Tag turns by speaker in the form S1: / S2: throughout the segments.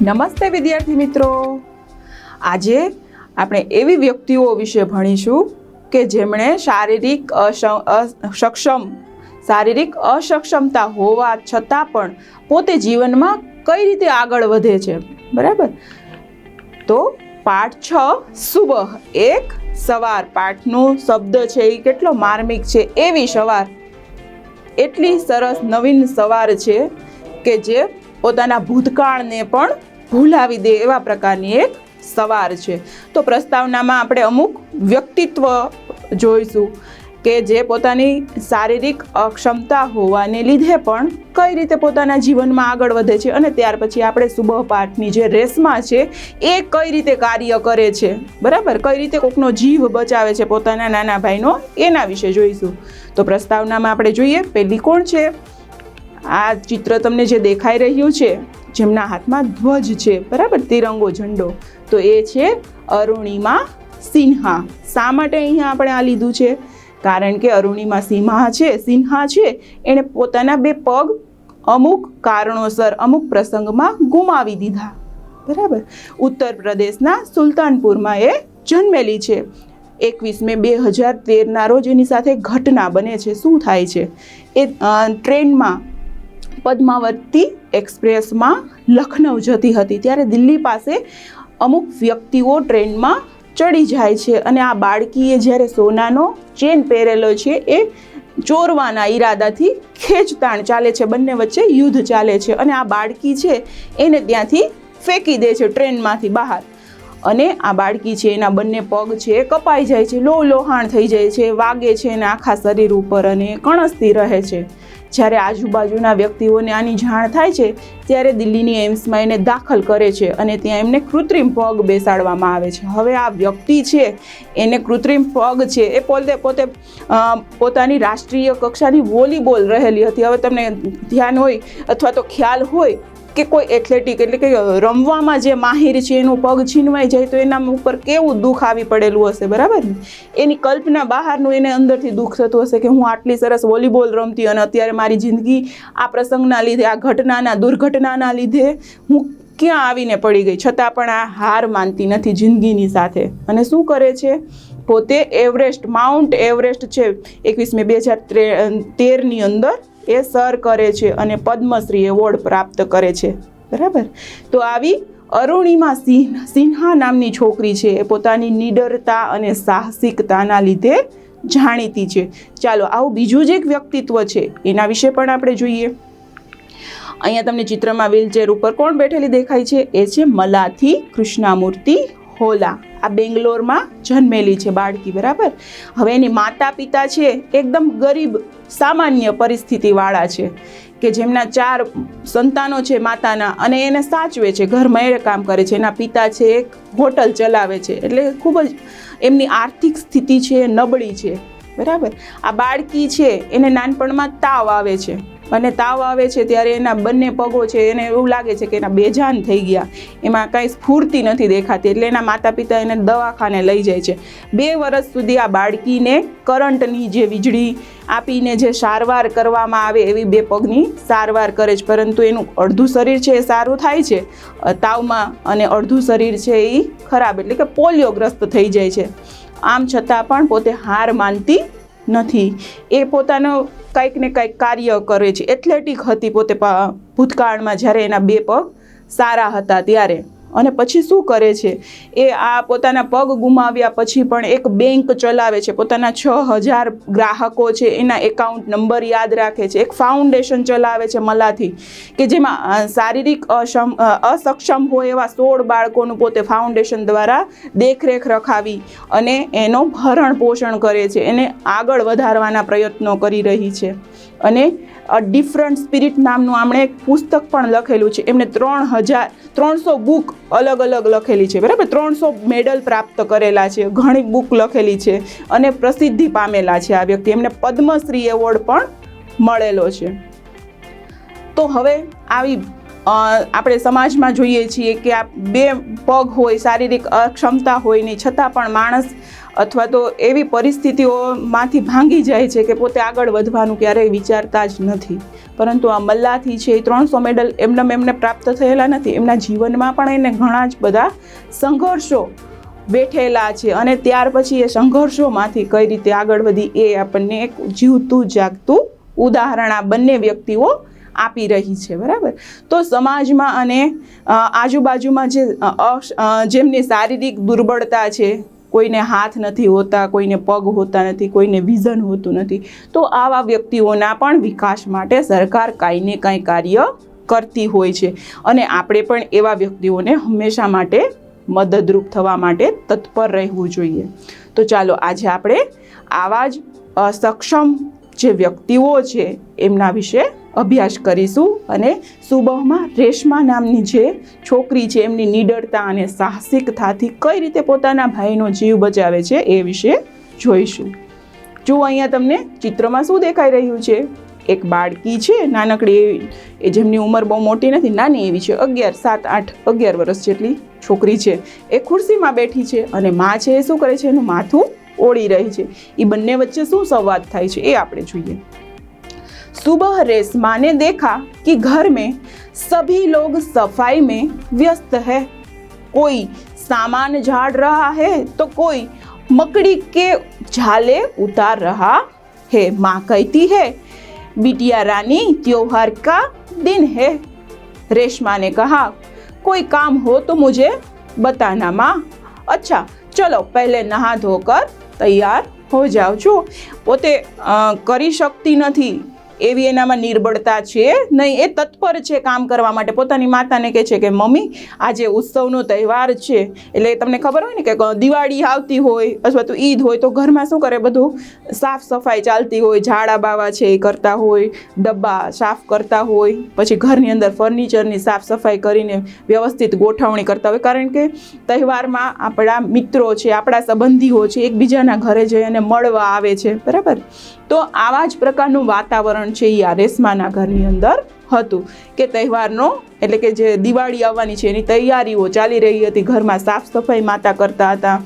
S1: નમસ્તે વિદ્યાર્થી મિત્રો, આજે આપણે એવી વ્યક્તિઓ વિશે ભણીશું કે જેમણે શારીરિક અસક્ષમતા હોવા છતાં પણ પોતે જીવનમાં કઈ રીતે આગળ વધે છે. બરાબર, તો પાઠ 6 સુબહ, એક સવાર. પાઠનો શબ્દ છે એ કેટલો માર્મિક છે. એવી સવાર, એટલી સરસ નવીન સવાર છે કે જે પોતાના ભૂતકાળને પણ ભૂલાવી દે એવા પ્રકારની એક સવાર છે. તો પ્રસ્તાવનામાં આપણે અમુક વ્યક્તિત્વ જોઈશું કે જે પોતાની શારીરિક અક્ષમતા હોવાને લીધે પણ કઈ રીતે પોતાના જીવનમાં આગળ વધે છે, અને ત્યાર પછી આપણે સુબહ પાઠની જે રેશમા છે એ કઈ રીતે કાર્ય કરે છે. બરાબર, કઈ રીતે કોકનો જીવ બચાવે છે પોતાના નાના ભાઈનો, એના વિશે જોઈશું. તો પ્રસ્તાવનામાં આપણે જોઈએ, પહેલી કોણ છે? આ ચિત્ર તમને જે દેખાઈ રહ્યું છે, જેમના હાથમાં ધ્વજ છે, બરાબર, તિરંગો ઝંડો, તો એ છે અરુણિમા સિન્હા. શા માટે અહીંયા આપણે આ લીધું છે? કારણ કે અરુણિમા સિન્હા છે એણે પોતાના બે પગ અમુક કારણોસર અમુક પ્રસંગમાં ગુમાવી દીધા. બરાબર, ઉત્તર પ્રદેશના સુલતાનપુરમાં એ જન્મેલી છે. 21 મે 2013ના રોજ એની સાથે ઘટના બને છે. શું થાય છે? એ ટ્રેનમાં પદ્માવતી એક્સપ્રેસમાં લખનઉ જતી હતી, ત્યારે દિલ્હી પાસે અમુક વ્યક્તિઓ ટ્રેનમાં ચડી જાય છે અને આ બાળકીએ જ્યારે સોનાનો ચેન પહેરેલો છે એ ચોરવાના ઈરાદાથી ખેંચતાણ ચાલે છે, બંને વચ્ચે યુદ્ધ ચાલે છે અને આ બાળકી છે એને ત્યાંથી ફેંકી દે છે ટ્રેનમાંથી બહાર. અને આ બાળકી છે એના બંને પગ છે કપાઈ જાય છે, લોહાણ થઈ જાય છે, વાગે છે એના આખા શરીર ઉપર અને કણસતી રહે છે. જ્યારે આજુબાજુના વ્યક્તિઓને આની જાણ થાય છે ત્યારે દિલ્હીની એમ્સમાં એને દાખલ કરે છે અને ત્યાં એમને કૃત્રિમ પગ બેસાડવામાં આવે છે. હવે આ વ્યક્તિ છે એને કૃત્રિમ પગ છે એ પોતે પોતાની રાષ્ટ્રીય કક્ષાની વોલીબોલ રહેલી હતી. હવે તમને ધ્યાન હોય અથવા તો ખ્યાલ હોય કે કોઈ એથ્લેટિક એટલે કે રમવામાં જે માહિર છે એનું પગ છીનવાઈ જાય તો એના ઉપર કેવું દુઃખ આવી પડેલું હશે. બરાબર, એની કલ્પના બહારનું એને અંદરથી દુઃખ થતું હશે કે હું આટલી સરસ વોલીબોલ રમતી અને અત્યારે મારી જિંદગી આ પ્રસંગના લીધે, આ દુર્ઘટનાના લીધે હું ક્યાં આવીને પડી ગઈ. છતાં પણ આ હાર માનતી નથી જિંદગીની સાથે અને શું કરે છે? પોતે માઉન્ટ એવરેસ્ટ છે 21 મે 2013ની અંદર એ સર કરે છે અને પદ્મશ્રી એવોર્ડ પ્રાપ્ત કરે છે. બરાબર, તો આવી અરુણિમા સિન્હા નામની છોકરી છે એ પોતાની નીડરતા અને સાહસિકતાના લીધે જાણીતી છે. ચાલો, આવું બીજું જ એક વ્યક્તિત્વ છે એના વિશે પણ આપણે જોઈએ. અહીંયા તમને ચિત્રમાં વ્હીલચેર ઉપર કોણ બેઠેલી દેખાય છે? એ છે મલાથી કૃષ્ણામૂર્તિ હોલા. આ બેંગ્લોરમાં જન્મેલી છે બાળકી. બરાબર, હવે એની માતા પિતા છે એકદમ ગરીબ સામાન્ય પરિસ્થિતિવાળા છે કે જેમના 4 સંતાનો છે માતાના, અને એને સાચવે છે, ઘરમાં એ કામ કરે છે. એના પિતા છે એક હોટલ ચલાવે છે, એટલે ખૂબ જ એમની આર્થિક સ્થિતિ છે નબળી છે. બરાબર, આ બાળકી છે એને નાનપણમાં તાવ આવે છે અને તાવ આવે છે ત્યારે એના બંને પગો છે એને એવું લાગે છે કે એના બેજાન થઈ ગયા, એમાં કાંઈ સ્ફૂર્તિ નથી દેખાતી. એટલે એના માતા પિતા એને દવાખાને લઈ જાય છે. 2 વર્ષ સુધી આ બાળકીને કરંટની જે વીજળી આપીને જે સારવાર કરવામાં આવે એવી 2 પગની સારવાર કરે છે, પરંતુ એનું અડધું શરીર છે એ સારું થાય છે તાવમાં અને અડધું શરીર છે એ ખરાબ, એટલે કે પોલિયોગ્રસ્ત થઈ જાય છે. આમ છતાં પણ પોતે હાર માનતી નથી. એ પોતાનો કંઈક ને કંઈક કાર્ય કરે છે. એથ્લેટિક હતી પોતે ભૂતકાળમાં જ્યારે એના 2 પગ સારા હતા ત્યારે. અને પછી શું કરે છે? એ આ પોતાના પગ ગુમાવ્યા પછી પણ એક બેંક ચલાવે છે, પોતાના 6000 ગ્રાહકો છે એના એકાઉન્ટ નંબર યાદ રાખે છે. એક ફાઉન્ડેશન ચલાવે છે મલાથી, કે જેમાં શારીરિક અસક્ષમ હોય એવા 16 બાળકોનું પોતે ફાઉન્ડેશન દ્વારા દેખરેખ રખાવી અને એનો ભરણ પોષણ કરે છે, એને આગળ વધારવાના પ્રયત્નો કરી રહી છે. અને ડિફરન્ટ સ્પિરિટ નામનું આમણે એક પુસ્તક પણ લખેલું છે. એમને 300 બુક અલગ અલગ લખેલી છે. બરાબર, 300 મેડલ પ્રાપ્ત કરેલા છે, ઘણી બુક લખેલી છે અને પ્રસિદ્ધિ પામેલા છે આ વ્યક્તિ. એમને પદ્મશ્રી એવોર્ડ પણ મળેલો છે. તો હવે આવી આપણે સમાજમાં જોઈએ છીએ કે આ 2 પગ હોય, શારીરિક અક્ષમતા હોય નહીં છતાં પણ માણસ અથવા તો એવી પરિસ્થિતિઓમાંથી ભાંગી જાય છે કે પોતે આગળ વધવાનું ક્યારેય વિચારતા જ નથી. પરંતુ આ મલ્લાથી છે એ 300 મેડલ એમને પ્રાપ્ત થયેલા નથી. એમના જીવનમાં પણ એને ઘણા જ બધા સંઘર્ષો બેઠેલા છે અને ત્યાર પછી એ સંઘર્ષોમાંથી કઈ રીતે આગળ વધી એ આપણને એક જીવતું જાગતું ઉદાહરણ આ બંને વ્યક્તિઓ આપી રહી છે. બરાબર. તો સમાજમાં અને આજુબાજુમાં જેમની શારીરિક દુર્બળતા છે, કોઈને હાથ નથી હોતા, કોઈને પગ હોતા નથી, કોઈને વિઝન હોતું નથી, તો આવા વ્યક્તિઓના પણ વિકાસ માટે સરકાર કાંઈ ને કાંઈ કાર્ય કરતી હોય છે અને આપણે પણ એવા વ્યક્તિઓને હંમેશા માટે મદદરૂપ થવા માટે તત્પર રહેવું જોઈએ. તો ચાલો આજે આપણે આવા જ સક્ષમ જે વ્યક્તિઓ છે એમના વિશે અભ્યાસ કરીશું અને સુબહમાં રેશમા નામની જે છોકરી છે એમની નિડરતા અને સાહસિકતાથી કઈ રીતે પોતાના ભાઈનો જીવ બચાવે છે એ વિશે જોઈશું. જો અહીંયા તમને ચિત્રમાં શું દેખાઈ રહ્યું છે? એક બાળકી છે નાનકડી એવી, એ જેમની ઉંમર બહુ મોટી નથી, નાની એવી છે, 11 વર્ષ જેટલી છોકરી છે. એ ખુરશીમાં બેઠી છે અને માં છે એ શું કરે છે? એનું માથું ઓળી રહી છે. એ બંને વચ્ચે શું સંવાદ થાય છે એ આપણે જોઈએ. सुबह रेशमा ने देखा कि घर में सभी लोग सफाई में व्यस्त है. कोई सामान झाड़ रहा है तो कोई मकड़ी के झाले उतार रहा है. माँ कहती है बिटिया रानी त्योहार का दिन है. रेशमा ने कहा कोई काम हो तो मुझे बताना माँ. अच्छा चलो पहले नहा धोकर तैयार हो जाओ. જો પોતે કરી શકતી નથી એવી એનામાં નિર્બળતા છે નહીં, એ તત્પર છે કામ કરવા માટે. પોતાની માતાને કહે છે કે મમ્મી આજે ઉત્સવનો તહેવાર છે, એટલે તમને ખબર હોય ને કે દિવાળી આવતી હોય અથવા તો ઈદ હોય તો ઘરમાં શું કરે, બધું સાફ સફાઈ ચાલતી હોય, ઝાડા બાવા છે એ કરતા હોય, ડબ્બા સાફ કરતા હોય, પછી ઘરની અંદર ફર્નિચરની સાફ સફાઈ કરીને વ્યવસ્થિત ગોઠવણી કરતા હોય. કારણ કે તહેવારમાં આપણા મિત્રો છે, આપણા સંબંધીઓ છે, એકબીજાના ઘરે જઈ અને મળવા આવે છે. બરાબર. તો આવા જ પ્રકારનું વાતાવરણ છે એ આ રેશમાના ઘરની અંદર હતું કે તહેવારનો એટલે કે જે દિવાળી આવવાની છે એની તૈયારીઓ ચાલી રહી હતી. ઘરમાં સાફ સફાઈ માતા કરતા હતા,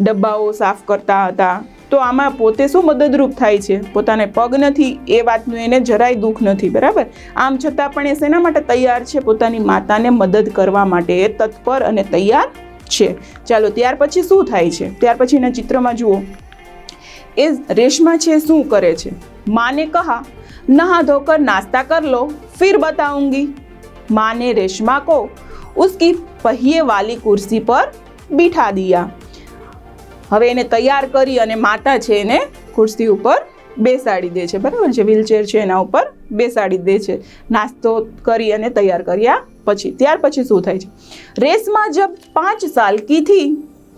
S1: ડબ્બાઓ સાફ કરતા હતા. તો આમાં પોતે શું મદદરૂપ થાય છે? પોતાને પગ નથી એ વાતનું એને જરાય દુઃખ નથી. બરાબર. આમ છતાં પણ એ શેના માટે તૈયાર છે? પોતાની માતાને મદદ કરવા માટે એ તત્પર અને તૈયાર છે. ચાલો ત્યાર પછી શું થાય છે? ત્યાર પછીના ચિત્રમાં જુઓ. એ રેશमा છે શું કરે છે? माँ ने कहा नहा धोकर नाश्ता कर लो फिर बताऊंगी. माँ ने रेशमा को उसकी पहिए वाली कुर्सी पर बिठा दिया. હવે એને તૈયાર કરી અને માતા છે એને ખુરશી ઉપર બેસાડી દે છે. બરાબર છે. વ્હીલચેર છે એના ઉપર બેસાડી દે છે નાસ્તો કરી અને તૈયાર કર્યા પછી. ત્યાર પછી શું થાય છે? रेशमा जब 5 साल की थी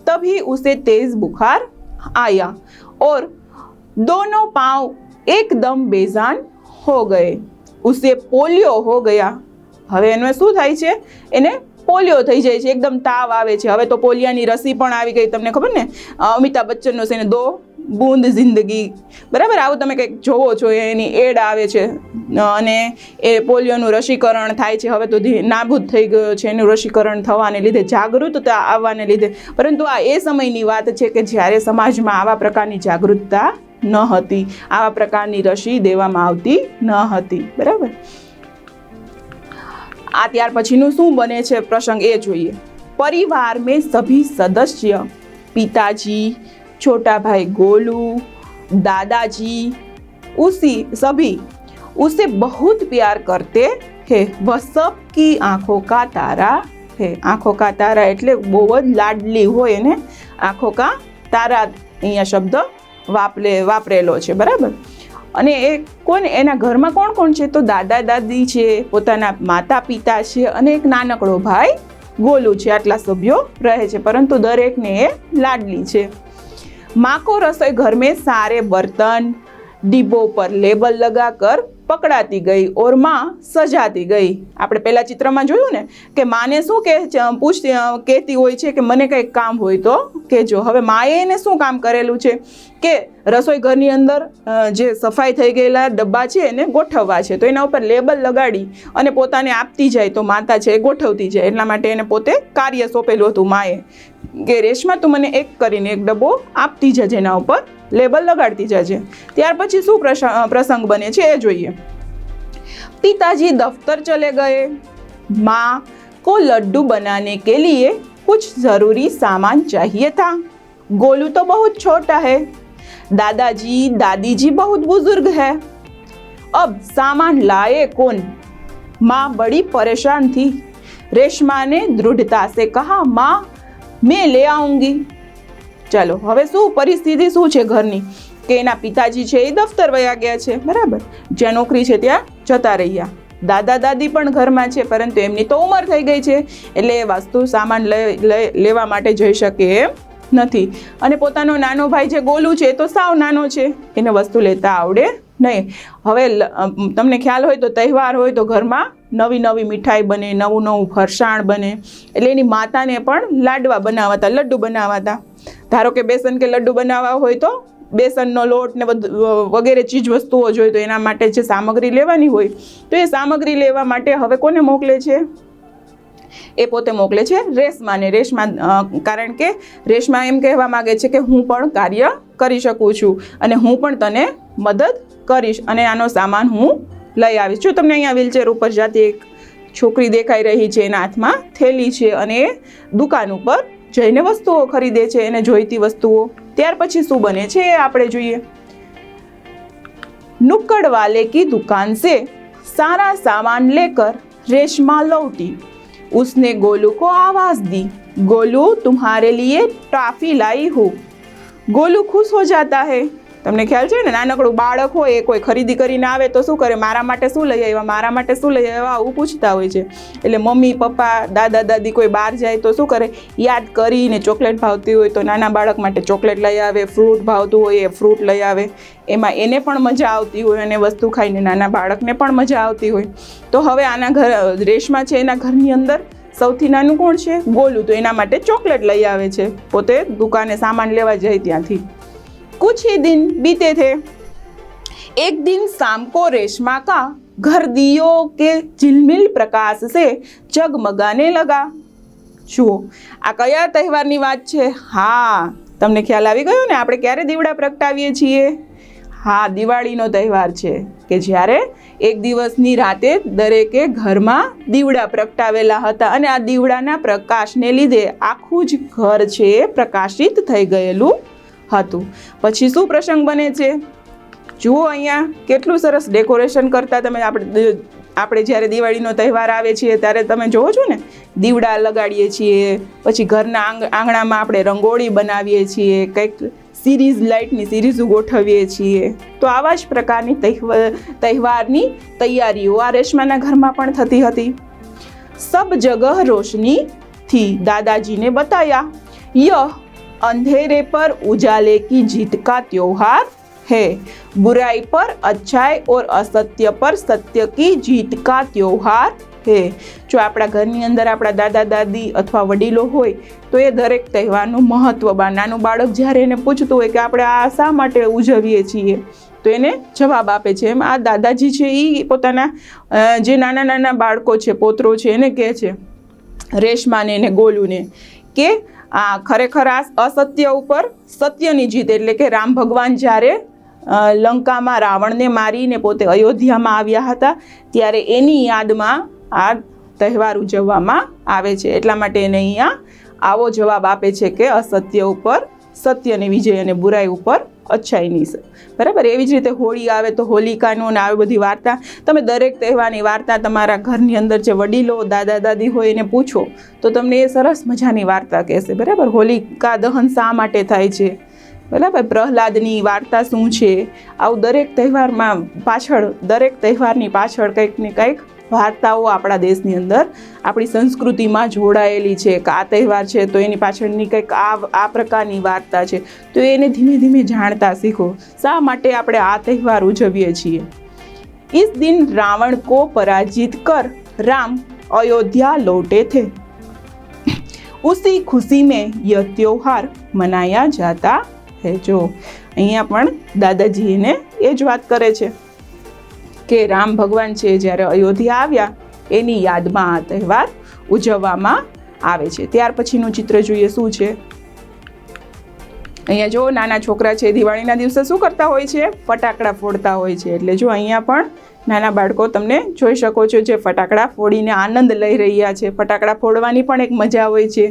S1: तभी उसे तेज बुखार आया और दोनों पाँव एकदम बेजान हो गए. उसे पोलियो हो गया. હવે એને શું થાય છે? એને પોલિયો થઈ જાય છે, એકદમ તાવ આવે છે. હવે તો પોલિયાની રસી પણ આવી ગઈ. તમને ખબર ને અમિતાભ બચ્ચનનો છે ને 2 બૂંદ જિંદગી. બરાબર. આવું તમે કંઈક જોવો છો, એની એડ આવે છે અને એ પોલિયોનું રસીકરણ થાય છે. હવે તો નાબૂદ થઈ ગયો છે એનું રસીકરણ થવાને લીધે, જાગૃતતા આવવાને લીધે. પરંતુ આ એ સમયની વાત છે કે જ્યારે સમાજમાં આવા પ્રકારની જાગૃતતા ન હતી, આવા પ્રકારની રસી દેવામાં આવતી ન હતી. બરાબર. આ ત્યાર પછીનું શું બને છે પ્રસંગ એ જોઈએ. પરિવાર में सभी सदस्य पिताजी, छोटा भाई गोलू, दादाजी सभी उसे बहुत प्यार करते हैं. वह सबकी आंखों का तारा है. आंखों का तारा એટલે બહુ જ લાડલી હોય ને આંખો કા તારા અહીંયા શબ્દ વાપરેલો છે. બરાબર. અને એ કોણ? એના ઘરમાં કોણ કોણ છે? તો દાદા દાદી છે, પોતાના માતા પિતા છે અને એક નાનકડો ભાઈ ગોલુ છે. આટલા સભ્યો રહે છે, પરંતુ દરેકને એ લાડલી છે. माँ को रसोई घर में सारे बर्तन डिब्बों पर लेबल लगाकर પકડાતી ગઈ ઓર માં સજાતી ગઈ. આપણે પહેલા ચિત્રમાં જોયું ને કે માને શું કહેતી હોય છે કે મને કંઈક કામ હોય તો કહેજો. હવે માએ એને શું કામ કરેલું છે કે રસોઈ ઘરની અંદર જે સફાઈ થઈ ગયેલા ડબ્બા છે એને ગોઠવવા છે, તો એના ઉપર લેબલ લગાડી અને પોતાને આપતી જાય તો માતા છે એ ગોઠવતી જાય. એટલા માટે એને પોતે કાર્ય સોંપેલું હતું માએ કે રેશમા તું મને એક કરીને એક ડબ્બો આપતી જજે, એના ઉપર લેબલ લગાડતી જજે. ત્યાર પછી શું પ્રસંગ બને છે એ જોઈએ. पिताजी दफ्तर चले गए. माँ को लड्डू बनाने के लिए कुछ ज़रूरी सामान चाहिए था. गोलू तो बहुत छोटा है, दादाजी दादी जी बहुत बुजुर्ग है. अब सामान लाए कौन? माँ बड़ी परेशान थी. रेशमा ने दृढ़ता से कहा माँ मैं ले आऊँगी. ચાલો હવે શું પરિસ્થિતિ શું છે ઘરની કે એના પિતાજી છે એ દફતર વયા ગયા છે, બરાબર, જ્યાં નોકરી છે ત્યાં જતા રહ્યા. દાદા દાદી પણ ઘરમાં છે, પરંતુ એમની તો ઉંમર થઈ ગઈ છે એટલે એ વસ્તુ સામાન લેવા માટે જઈ શકે એમ નથી. અને પોતાનો નાનો ભાઈ જે ગોલું છે એ તો સાવ નાનો છે, એને વસ્તુ લેતા આવડે નહીં. હવે તમને ખ્યાલ હોય તો તહેવાર હોય તો ઘરમાં નવી નવી મીઠાઈ બને, નવું નવું ફરસાણ બને, એટલે એની માતાને પણ લાડવા બનાવાતા, લડ્ડુ બનાવાતા. ધારો કે બેસન કે લડ્ડુ બનાવવા હોય તો બેસનનો લોટ ને વગેરે ચીજ વસ્તુઓ જોઈએ, તો એના માટે જે સામગ્રી લેવાની હોય તો એ સામગ્રી લેવા માટે હવે કોને મોકલે છે? એ પોતે મોકલે છે રેશમાને. રેશમા કારણ કે રેશમા એમ કહેવા માગે છે કે હું પણ કાર્ય કરી શકું છું અને હું પણ તને મદદ કરીશ અને આનો સામાન હું લઈ આવીશ. જો તમને અહીંયા વ્હીલચેર ઉપર જાતી એક છોકરી દેખાઈ રહી છે, એના હાથમાં થેલી છે અને એ દુકાન ઉપર જઈને વસ્તુઓ ખરીદે છે, એને જોઈતી વસ્તુઓ. ત્યાર પછી શું બને છે એ આપણે જોઈએ. नुक्कड़ वाले की दुकान से सारा सामान लेकर रेशमा लौटी. उसने गोलू को आवाज दी, गोलू तुम्हारे लिए टॉफी लाई हूँ. गोलू खुश हो जाता है. તમને ખ્યાલ છે ને, નાનકડું બાળક હોય એ કોઈ ખરીદી કરીને આવે તો શું કરે? મારા માટે શું લઈ આવ્યા, મારા માટે શું લઈ આવ્યા, આવું પૂછતા હોય છે. એટલે મમ્મી પપ્પા દાદા દાદી કોઈ બહાર જાય તો શું કરે? યાદ કરીને ચોકલેટ ભાવતી હોય તો નાના બાળક માટે ચોકલેટ લઈ આવે, ફ્રૂટ ભાવતું હોય એ ફ્રૂટ લઈ આવે. એમાં એને પણ મજા આવતી હોય અને વસ્તુ ખાઈને નાના બાળકને પણ મજા આવતી હોય. તો હવે આના ઘર રેશમા છે એના ઘરની અંદર સૌથી નાનું કોણ છે? ગોલું. તો એના માટે ચોકલેટ લઈ આવે છે, પોતે દુકાને સામાન લેવા જાય ત્યાંથી. कुछ ही दिन बीते थे. एक दिन शाम को रेशमा का घर दियों के झिलमिल प्रकाश से जगमगाने लगा. જુઓ આ કયા તહેવારની વાત છે? હા, તમને ખ્યાલ આવી ગયો ને, આપણે ક્યારે દીવડા પ્રગટાવીએ છીએ? હા, દિવાળીનો તહેવાર છે કે જ્યારે એક દિવસની રાતે દરેકે ઘરમાં દીવડા પ્રગટાવેલા હતા અને આ દીવડાના પ્રકાશને લીધે આખું જ ઘર છે પ્રકાશિત થઈ ગયેલું હતું. પછી શું પ્રસંગ બને છે? જુઓ અહીંયા કેટલું સરસ ડેકોરેશન કરતા. તમે આપણે જ્યારે દિવાળીનો તહેવાર આવે છે ત્યારે તમે જોવો છો ને, દીવડા લગાડીએ છીએ, પછી ઘરના આંગણામાં આપણે રંગોળી બનાવીએ છીએ, કંઈક સિરીઝ લાઇટની સિરીઝો ગોઠવીએ છીએ. તો આવા જ પ્રકારની તહેવારની તૈયારીઓ આ રેશમાના ઘરમાં પણ થતી હતી. સબ જગહ રોશની થી દાદાજીને બતાયા, યહ अंधेरे पर उजाले की जीत का त्योहार है, बुराई पर अच्छाई और असत्य पर सत्य की जीत का त्योहार है. જો આપણા ઘરની અંદર આપણા દાદા દાદી અથવા વડીલો હોય તો એ દરેક તહેવારનું મહત્વ નાનું બાળક જ્યારે એને પૂછતું હોય કે આપણે આ શા માટે ઉજવીએ છીએ તો એને જવાબ આપે છે. એમ આ દાદાજી છે એ પોતાના જે નાના નાના બાળકો છે, પોત્રો છે, એને કહે છે, રેશમાને ને ગોલુને, કે આ ખરેખર આ અસત્ય ઉપર સત્યની જીત, એટલે કે રામ ભગવાન જ્યારે લંકામાં રાવણને મારીને પોતે અયોધ્યામાં આવ્યા હતા ત્યારે એની યાદમાં આ તહેવાર ઉજવવામાં આવે છે. એટલા માટે એને અહીંયા આવો જવાબ આપે છે કે અસત્ય ઉપર સત્યની વિજય અને બુરાઈ ઉપર અચ્છાઈની. બરાબર. એવી જ રીતે હોળી આવે તો હોલિકાનું અને આવી બધી વાર્તા, તમે દરેક તહેવારની વાર્તા તમારા ઘરની અંદર જે વડીલો દાદા દાદી હોય એને પૂછો તો તમને એ સરસ મજાની વાર્તા કહેશે. બરાબર. હોલિકા દહન શા માટે થાય છે, બરાબર, પ્રહલાદની વાર્તા શું છે, આવું દરેક તહેવારમાં પાછળ, દરેક તહેવારની પાછળ કંઈક ને કંઈક વાર્તાઓ આપણા દેશની અંદર આપણી સંસ્કૃતિમાં જોડાયેલી છે કે આ તહેવાર છે તો એની પાછળની કંઈક આ પ્રકારની વાર્તા છે. તો એને ધીમે ધીમે જાણતા શીખો શા માટે આપણે આ તહેવાર ઉજવીએ છીએ. इस दिन रावण को पराजित कर राम अयोध्या लौटे थे। उसी खुशी में यह त्योहार मनाया जाता है। जो અહીંયા પણ દાદાજીને એ જ વાત કરે છે કે રામ ભગવાન છે જ્યારે અયોધ્યા આવ્યા એની યાદમાં આ તહેવાર ઉજવવામાં આવે છે। ત્યાર પછીનું ચિત્ર જોઈએ શું છે। અહીંયા જો નાના છોકરા છે દિવાળીના દિવસે શું કરતા હોય છે? ફટાકડા ફોડતા હોય છે। એટલે જો અહીંયા પણ નાના બાળકો તમને જોઈ શકો છો જે ફટાકડા ફોડીને આનંદ લઈ રહ્યા છે। ફટાકડા ફોડવાની પણ એક મજા હોય છે।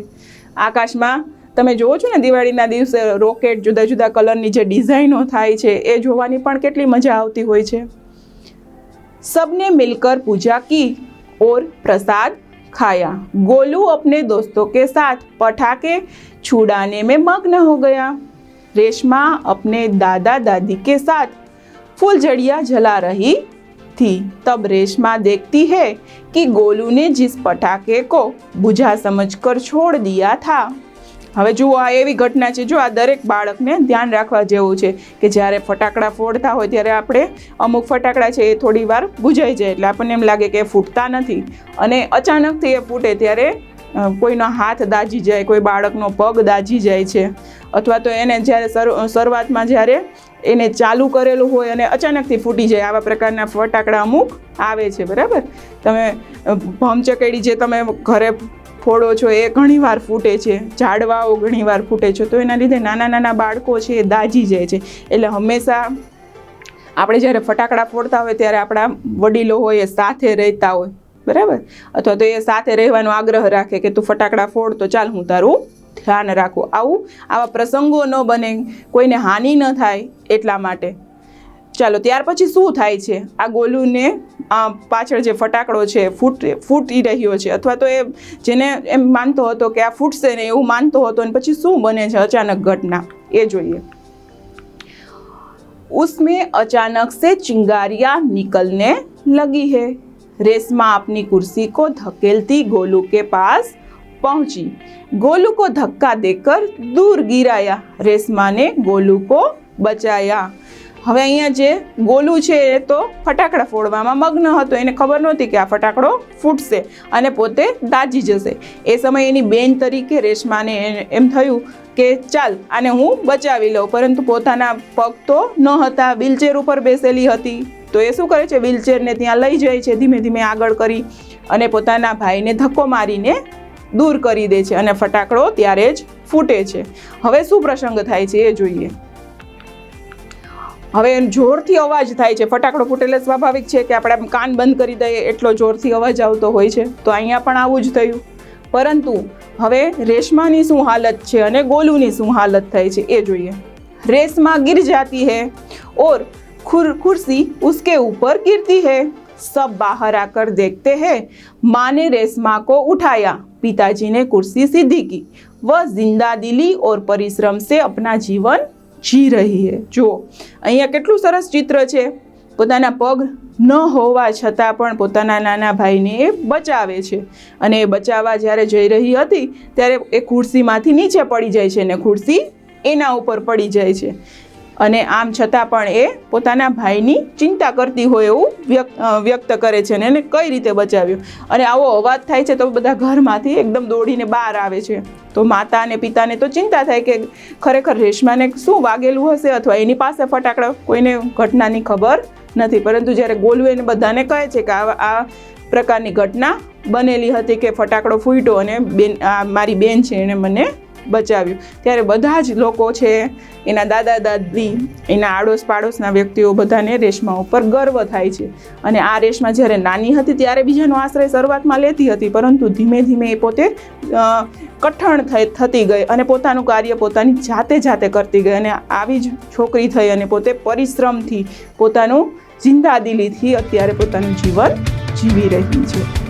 S1: આકાશમાં તમે જોવો છો ને દિવાળીના દિવસે રોકેટ જુદા જુદા કલરની જે ડિઝાઇનો થાય છે એ જોવાની પણ કેટલી મજા આવતી હોય છે। सबने मिलकर पूजा की और प्रसाद खाया। गोलू अपने दोस्तों के साथ पटाखे छुड़ाने में मग्न हो गया। रेशमा अपने दादा दादी के साथ फुलझड़ियाँ जला रही थी। तब रेशमा देखती है कि गोलू ने जिस पटाखे को बुझा समझकर छोड़ दिया था। હવે જુઓ આ એવી ઘટના છે જો આ દરેક બાળકને ધ્યાન રાખવા જેવું છે કે જ્યારે ફટાકડા ફોડતા હોય ત્યારે આપણે અમુક ફટાકડા છે એ થોડી વાર બુઝાઈ જાય એટલે આપણને એમ લાગે કે ફૂટતા નથી અને અચાનકથી એ ફૂટે ત્યારે કોઈનો હાથ દાજી જાય, કોઈ બાળકનો પગ દાજી જાય છે અથવા તો એને જ્યારે શરૂઆતમાં જ્યારે એને ચાલુ કરેલું હોય અને અચાનકથી ફૂટી જાય આવા પ્રકારના ફટાકડા અમુક આવે છે। બરાબર, તમે ભમચકેડી જે તમે ઘરે ફોડો છો એ ઘણીવાર ફૂટે છે, ઝાડવાઓ ઘણીવાર ફૂટે છે, તો એના લીધે નાના નાના બાળકો છે એ દાજી જાય છે। એટલે હંમેશા આપણે જ્યારે ફટાકડા ફોડતા હોય ત્યારે આપણા વડીલો હોય એ સાથે રહેતા હોય, બરાબર, અથવા તો એ સાથે રહેવાનો આગ્રહ રાખે કે તું ફટાકડા ફોડ તો ચાલ હું તારું ધ્યાન રાખું। આવા પ્રસંગો ન બને, કોઈને હાનિ ન થાય એટલા માટે। ચાલો ત્યાર પછી શું થાય છે? આ ગોલુને પાછળ જે ફટાકડો છે ફૂટી રહ્યો છે અથવા તો એ જેને એમ માનતો હતો કે આ ફૂટશે ને એવું માનતો હતો અને પછી શું બને છે અચાનક ઘટના એ જોઈએ। उसमें अचानक से चिंगारियां निकलने लगी है। रेशमा अपनी कुर्सी को धकेलती गोलू के पास पहुंची। गोलू को धक्का देकर दूर गिराया। रेशमा ने गोलू को बचाया। હવે અહીંયા જે ગોલુ છે એ તો ફટાકડા ફોડવામાં મગ્ન હતો, એને ખબર નહોતી કે આ ફટાકડો ફૂટશે અને પોતે દાજી જશે। એ સમયે એની બેન તરીકે રેશમાને એમ થયું કે ચાલ આને હું બચાવી લઉં, પરંતુ પોતાના પગ તો ન હતા, વ્હીલચેર ઉપર બેસેલી હતી, તો એ શું કરે છે વ્હીલચેરને ત્યાં લઈ જાય છે ધીમે ધીમે આગળ કરી અને પોતાના ભાઈને ધક્કો મારીને દૂર કરી દે છે અને ફટાકડો ત્યારે જ ફૂટે છે। હવે શું પ્રસંગ થાય છે એ જોઈએ। હવે જોરથી અવાજ થાય છે, ફટાકડો ફૂટેલે સ્વાભાવિક છે કે આપણે કાન બંધ કરી દઈએ એટલો જોરથી અવાજ આવતો હોય છે, તો અહીંયા પણ આવું જ થયું। પરંતુ હવે રેશમાની શું હાલત છે અને ગોલુની શું હાલત થાય છે એ જોઈએ। रेशमा गिर जाती है और कुर्सी उसके ऊपर गिरती है। सब बाहर आकर देखते हैं। माँ ने रेशमा को उठाया। पिताजी ने कुर्सी सीधी की। वह जिंदा दिली और परिश्रम से अपना जीवन જી રહી હે। જો અહીંયા કેટલું સરસ ચિત્ર છે, પોતાના પગ ન હોવા છતાં પણ પોતાના નાના ભાઈને એ બચાવે છે અને એ બચાવવા જ્યારે જઈ રહી હતી ત્યારે એ ખુરશીમાંથી નીચે પડી જાય છે અને ખુરશી એના ઉપર પડી જાય છે અને આમ છતાં પણ એ પોતાના ભાઈની ચિંતા કરતી હોય એવું વ્યક્ત કરે છે અને એને કઈ રીતે બચાવ્યો। અને આવો અવાજ થાય છે તો બધા ઘરમાંથી એકદમ દોડીને બહાર આવે છે, તો માતા અને પિતાને તો ચિંતા થાય કે ખરેખર રેશમાને શું વાગેલું હશે અથવા એની પાસે ફટાકડા, કોઈને ઘટનાની ખબર નથી, પરંતુ જ્યારે ગોલુ એને બધાને કહે છે કે આ પ્રકારની ઘટના બનેલી હતી કે ફટાકડો ફૂટ્યો અને મારી બેન છે એણે મને બચાવ્યું, ત્યારે બધા જ લોકો છે, એના દાદા દાદી, એના આડોશ પાડોશના વ્યક્તિઓ બધાને રેશમા ઉપર ગર્વ થાય છે। અને આ રેશમા જ્યારે નાની હતી ત્યારે બીજાનો આશ્રય શરૂઆતમાં લેતી હતી, પરંતુ ધીમે ધીમે એ પોતે કઠણ થતી ગઈ અને પોતાનું કાર્ય પોતાની જાતે કરતી ગઈ અને આવી જ છોકરી થઈ અને પોતે પરિશ્રમથી પોતાનું જિંદાદિલીથી અત્યારે પોતાનું જીવન જીવી રહી છે।